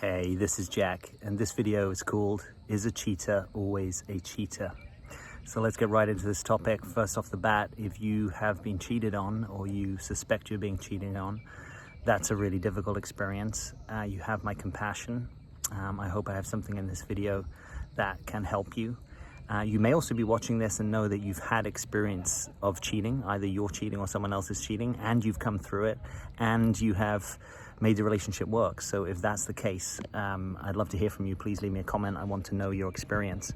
Hey, this is Jack, and this video is called Is a Cheater Always a Cheater? So let's get right into this topic. First off the bat, if you have been cheated on or you suspect you're being cheated on, that's a really difficult experience. You have my compassion. I hope I have something in this video that can help you. You may also be watching this and know that you've had experience of cheating, either you're cheating or someone else is cheating, and you've come through it and you have made the relationship work. So if that's the case, I'd love to hear from you. Please leave me a comment. I want to know your experience.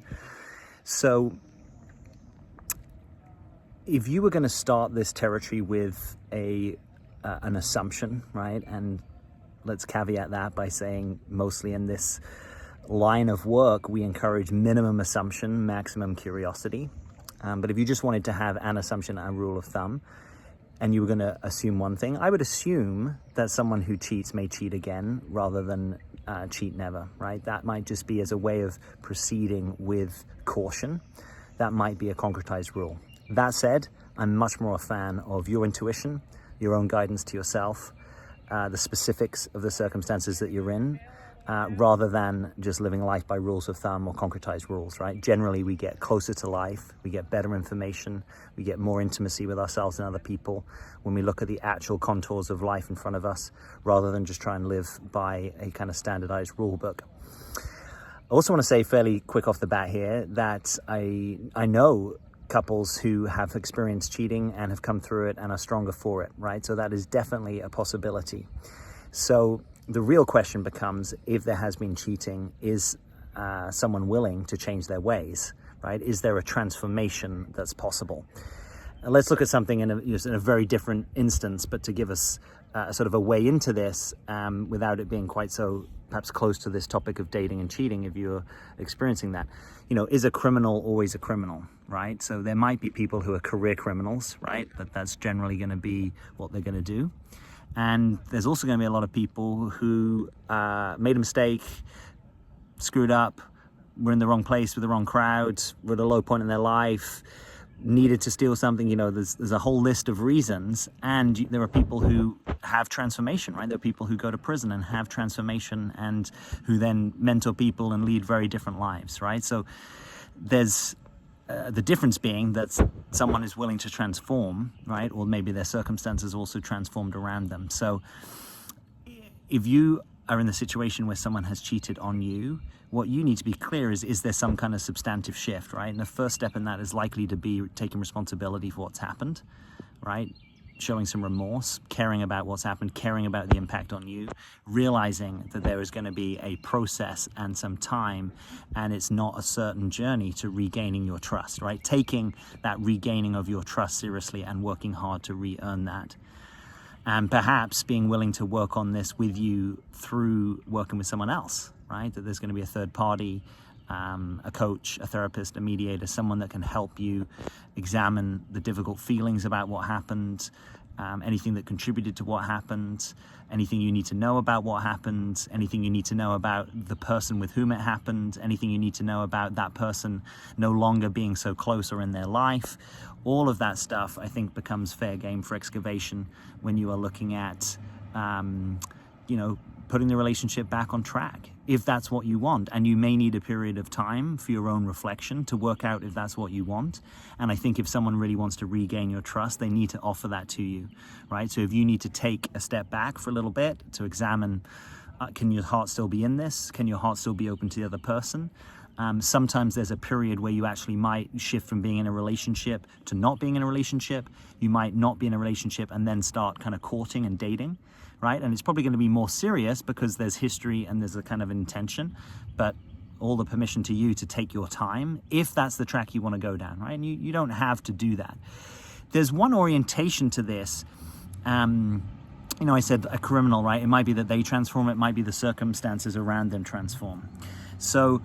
So if you were going to start this territory with an assumption, right? And let's caveat that by saying mostly in this line of work, we encourage minimum assumption, maximum curiosity. But if you just wanted to have an assumption, a rule of thumb, and you were going to assume one thing, I would assume that someone who cheats may cheat again rather than cheat never, right? That might just be as a way of proceeding with caution. That might be a concretized rule. That said, I'm much more a fan of your intuition, your own guidance to yourself, the specifics of the circumstances that you're in, rather than just living life by rules of thumb or concretized rules, right? Generally, we get closer to life, we get better information, we get more intimacy with ourselves and other people when we look at the actual contours of life in front of us, rather than just try and live by a kind of standardized rule book. I also want to say fairly quick off the bat here that I know couples who have experienced cheating and have come through it and are stronger for it, right? So that is definitely a possibility. So the real question becomes, if there has been cheating, is someone willing to change their ways, right? Is there a transformation that's possible? Let's look at something in a very different instance, but to give us sort of a way into this without it being quite so perhaps close to this topic of dating and cheating, if you're experiencing that. You know, is a criminal always a criminal, right? So there might be people who are career criminals, right? But that's generally going to be what they're going to do. And there's also going to be a lot of people who made a mistake, screwed up, were in the wrong place with the wrong crowd, were at a low point in their life, needed to steal something. You know, there's a whole list of reasons. And there are people who have transformation, right? There are people who go to prison and have transformation and who then mentor people and lead very different lives, right? So there's the difference being that someone is willing to transform, right? Or maybe their circumstances also transformed around them. So if you are in the situation where someone has cheated on you, what you need to be clear is there some kind of substantive shift, right? And the first step in that is likely to be taking responsibility for what's happened, right? Showing some remorse, caring about what's happened, caring about the impact on you, realizing that there is going to be a process and some time, and it's not a certain journey to regaining your trust, right? Taking that regaining of your trust seriously and working hard to re-earn that. And perhaps being willing to work on this with you through working with someone else, right? That there's going to be a third party, a coach, a therapist, a mediator, someone that can help you examine the difficult feelings about what happened, anything that contributed to what happened, anything you need to know about what happened, anything you need to know about the person with whom it happened, anything you need to know about that person no longer being so close or in their life. All of that stuff, I think, becomes fair game for excavation when you are looking at, putting the relationship back on track, if that's what you want. And you may need a period of time for your own reflection to work out if that's what you want. And I think if someone really wants to regain your trust, they need to offer that to you, right? So if you need to take a step back for a little bit to examine, can your heart still be in this? Can your heart still be open to the other person? Sometimes there's a period where you actually might shift from being in a relationship to not being in a relationship. You might not be in a relationship and then start kind of courting and dating, right? And it's probably going to be more serious because there's history and there's a kind of intention, but all the permission to you to take your time if that's the track you want to go down, right? And you don't have to do that. There's one orientation to this. I said a criminal, right? It might be that they transform. It might be the circumstances around them transform. So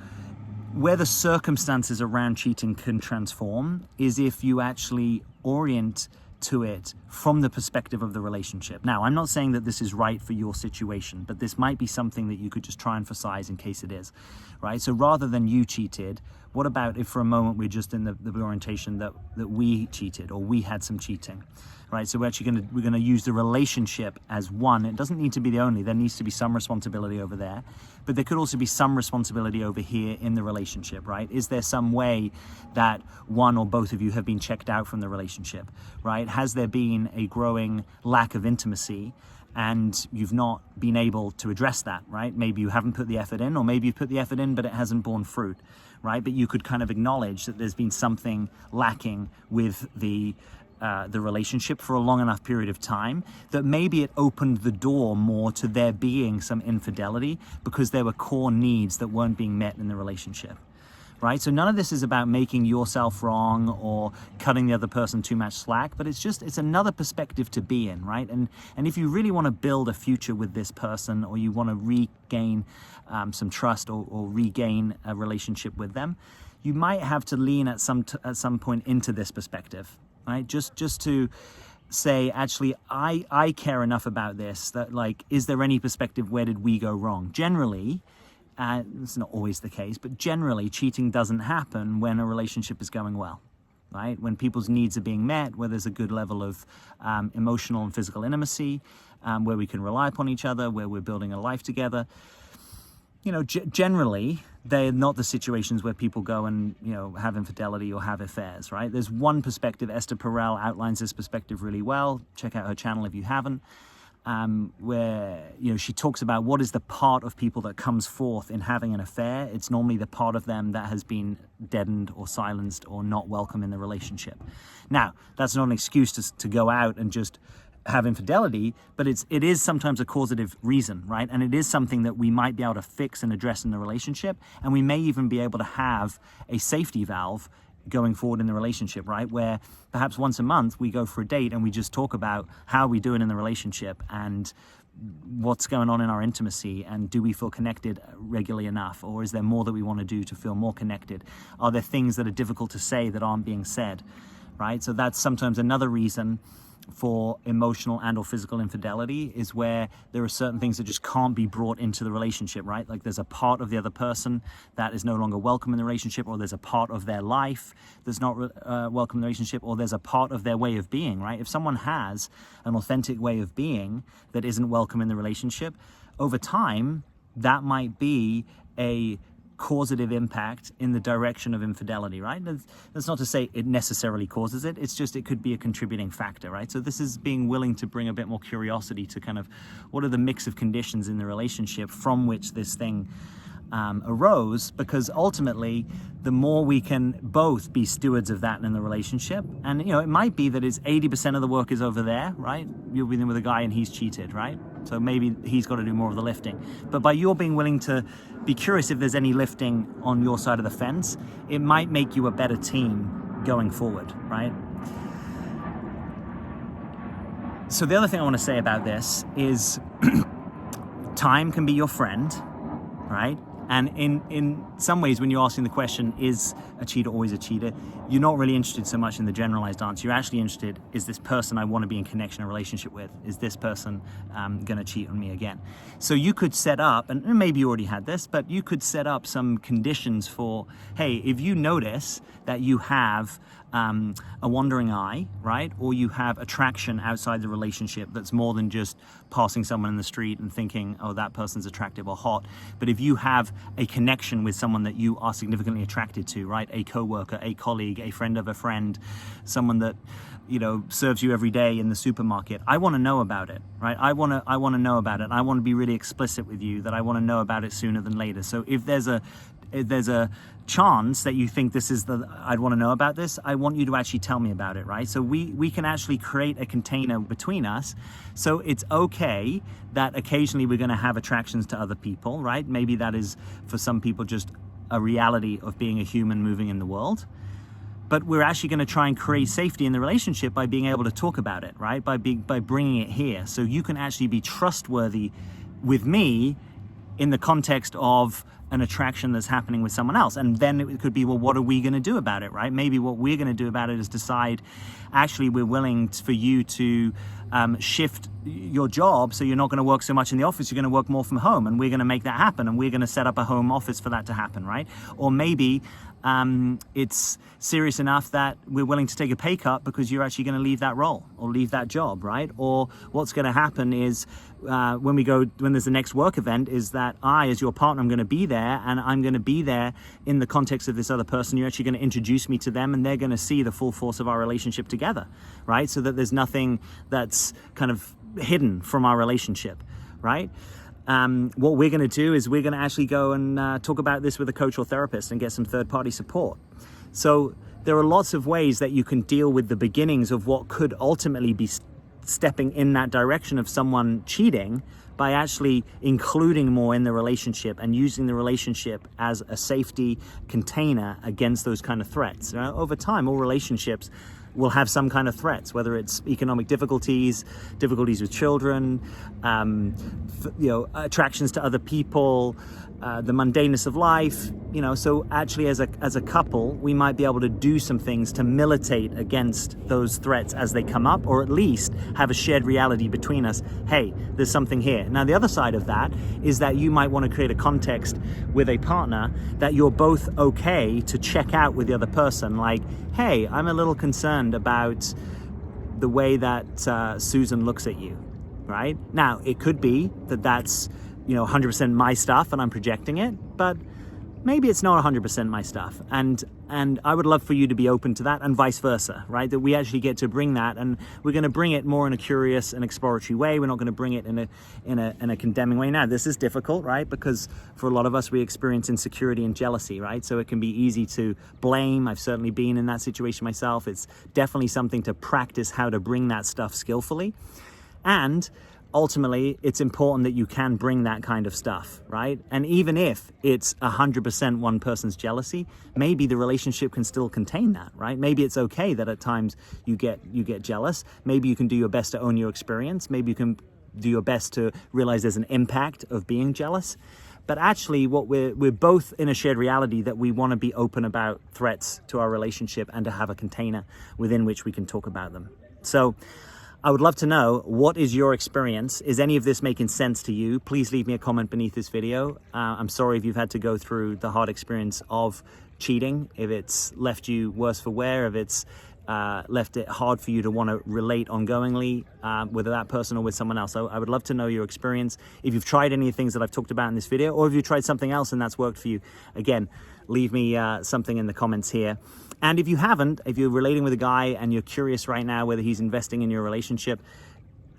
where the circumstances around cheating can transform is if you actually orient to it from the perspective of the relationship. Now, I'm not saying that this is right for your situation, but this might be something that you could just try and emphasize in case it is, right? So rather than you cheated, what about if for a moment we're just in the orientation that we cheated or we had some cheating, right? So we're gonna use the relationship as one. It doesn't need to be the only. There needs to be some responsibility over there, but there could also be some responsibility over here in the relationship, right? Is there some way that one or both of you have been checked out from the relationship, right? Has there been a growing lack of intimacy and you've not been able to address that, right? Maybe you haven't put the effort in, or maybe you've put the effort in but it hasn't borne fruit, right? But you could kind of acknowledge that there's been something lacking with the relationship for a long enough period of time that maybe it opened the door more to there being some infidelity because there were core needs that weren't being met in the relationship, right? So none of this is about making yourself wrong or cutting the other person too much slack, but it's another perspective to be in, right? And if you really want to build a future with this person, or you want to regain some trust or regain a relationship with them, you might have to lean at some point into this perspective, right? Just to say, actually, I care enough about this that, like, is there any perspective, where did we go wrong? Generally, it's not always the case, but generally cheating doesn't happen when a relationship is going well, right? When people's needs are being met, where there's a good level of emotional and physical intimacy, where we can rely upon each other, where we're building a life together. You know, generally, they're not the situations where people go and, you know, have infidelity or have affairs, right? There's one perspective. Esther Perel outlines this perspective really well. Check out her channel if you haven't. Where, you know, she talks about what is the part of people that comes forth in having an affair. It's normally the part of them that has been deadened or silenced or not welcome in the relationship. Now, that's not an excuse to go out and just have infidelity, but it is sometimes a causative reason, right? And it is something that we might be able to fix and address in the relationship, and we may even be able to have a safety valve going forward in the relationship, right? Where perhaps once a month we go for a date and we just talk about how we're doing in the relationship and what's going on in our intimacy, and do we feel connected regularly enough, or is there more that we want to do to feel more connected? Are there things that are difficult to say that aren't being said, right? So that's sometimes another reason for emotional and or physical infidelity, is where there are certain things that just can't be brought into the relationship, right? Like there's a part of the other person that is no longer welcome in the relationship, or there's a part of their life that's not welcome in the relationship, or there's a part of their way of being, right? If someone has an authentic way of being that isn't welcome in the relationship, over time, that might be a causative impact in the direction of infidelity, right? That's not to say it necessarily causes it. It's just, it could be a contributing factor, right? So this is being willing to bring a bit more curiosity to kind of what are the mix of conditions in the relationship from which this thing arose, because ultimately the more we can both be stewards of that in the relationship, and you know, it might be that it's 80% of the work is over there, right? You're with a guy and he's cheated, right? So maybe he's got to do more of the lifting. But by your being willing to be curious if there's any lifting on your side of the fence, it might make you a better team going forward, right? So the other thing I want to say about this is time can be your friend, right? And in some ways, when you're asking the question, is a cheater always a cheater, you're not really interested so much in the generalized answer. You're actually interested, is this person I want to be in connection, a relationship with, is this person going to cheat on me again? So you could set up, and maybe you already had this, but you could set up some conditions for, hey, if you notice that you have a wandering eye, right? Or you have attraction outside the relationship that's more than just passing someone in the street and thinking, oh, that person's attractive or hot. But if you have a connection with someone that you are significantly attracted to, right? A coworker, a colleague, a friend of a friend, someone that, you know, serves you every day in the supermarket. I want to know about it, right? I want to know about it. I want to be really explicit with you that I want to know about it sooner than later. So if there's a chance that you think I'd want to know about this, I want you to actually tell me about it, right? So we can actually create a container between us. So it's okay that occasionally we're going to have attractions to other people, right? Maybe that is for some people just a reality of being a human moving in the world. But we're actually going to try and create safety in the relationship by being able to talk about it, right? By bringing it here. So you can actually be trustworthy with me in the context of an attraction that's happening with someone else. And then it could be, well, what are we going to do about it, right? Maybe what we're going to do about it is decide, actually, we're willing for you to shift your job, so you're not going to work so much in the office, you're going to work more from home, and we're going to make that happen, and we're going to set up a home office for that to happen, right? Or maybe it's serious enough that we're willing to take a pay cut because you're actually going to leave that role or leave that job, right? Or what's going to happen is when there's the next work event, is that I, as your partner, I'm going to be there, and I'm going to be there in the context of this other person. You're actually going to introduce me to them, and they're going to see the full force of our relationship together, right? So that there's nothing that's kind of hidden from our relationship, right? What we're going to do is we're going to actually go and talk about this with a coach or therapist and get some third-party support. So there are lots of ways that you can deal with the beginnings of what could ultimately be stepping in that direction of someone cheating, by actually including more in the relationship and using the relationship as a safety container against those kind of threats. Over time, all relationships will have some kind of threats, whether it's economic difficulties with children, attractions to other people, the mundaneness of life, so actually as a couple, we might be able to do some things to militate against those threats as they come up, or at least have a shared reality between us. Hey, there's something here. Now, the other side of that is that you might want to create a context with a partner that you're both okay to check out with the other person, like, hey, I'm a little concerned about the way that Susan looks at you, right? Now, it could be that that's 100% my stuff and I'm projecting it, but maybe it's not 100% my stuff. And I would love for you to be open to that, and vice versa, right? That we actually get to bring that, and we're going to bring it more in a curious and exploratory way. We're not going to bring it in a condemning way. Now, this is difficult, right? Because for a lot of us, we experience insecurity and jealousy, right? So it can be easy to blame. I've certainly been in that situation myself. It's definitely something to practice how to bring that stuff skillfully. And ultimately, it's important that you can bring that kind of stuff, right? And even if it's 100% one person's jealousy, maybe the relationship can still contain that, right? Maybe it's okay that at times you get jealous. Maybe you can do your best to own your experience. Maybe you can do your best to realize there's an impact of being jealous. But actually, what we're both in a shared reality that we want to be open about threats to our relationship and to have a container within which we can talk about them. So I would love to know, what is your experience? Is any of this making sense to you? Please leave me a comment beneath this video. I'm sorry if you've had to go through the hard experience of cheating, if it's left you worse for wear, if it's left it hard for you to want to relate ongoingly, whether that person or with someone else. So I would love to know your experience. If you've tried any of the things that I've talked about in this video, or if you tried something else and that's worked for you, again, leave me something in the comments here. And if you haven't, if you're relating with a guy and you're curious right now whether he's investing in your relationship,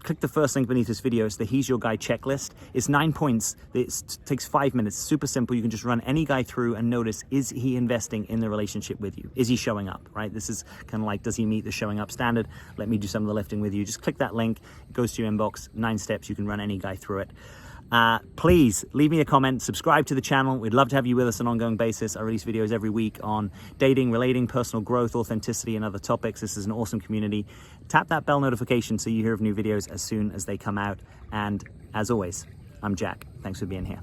click the first link beneath this video. It's the He's Your Guy checklist. It's 9 points. It takes 5 minutes. Super simple. You can just run any guy through and notice, is he investing in the relationship with you? Is he showing up, right? This is kind of like, does he meet the showing up standard? Let me do some of the lifting with you. Just click that link. It goes to your inbox. 9 steps. You can run any guy through it. Please leave me a comment, subscribe to the channel. We'd love to have you with us on an ongoing basis. I release videos every week on dating, relating, personal growth, authenticity, and other topics. This is an awesome community. Tap that bell notification so you hear of new videos as soon as they come out. And as always, I'm Jack. Thanks for being here.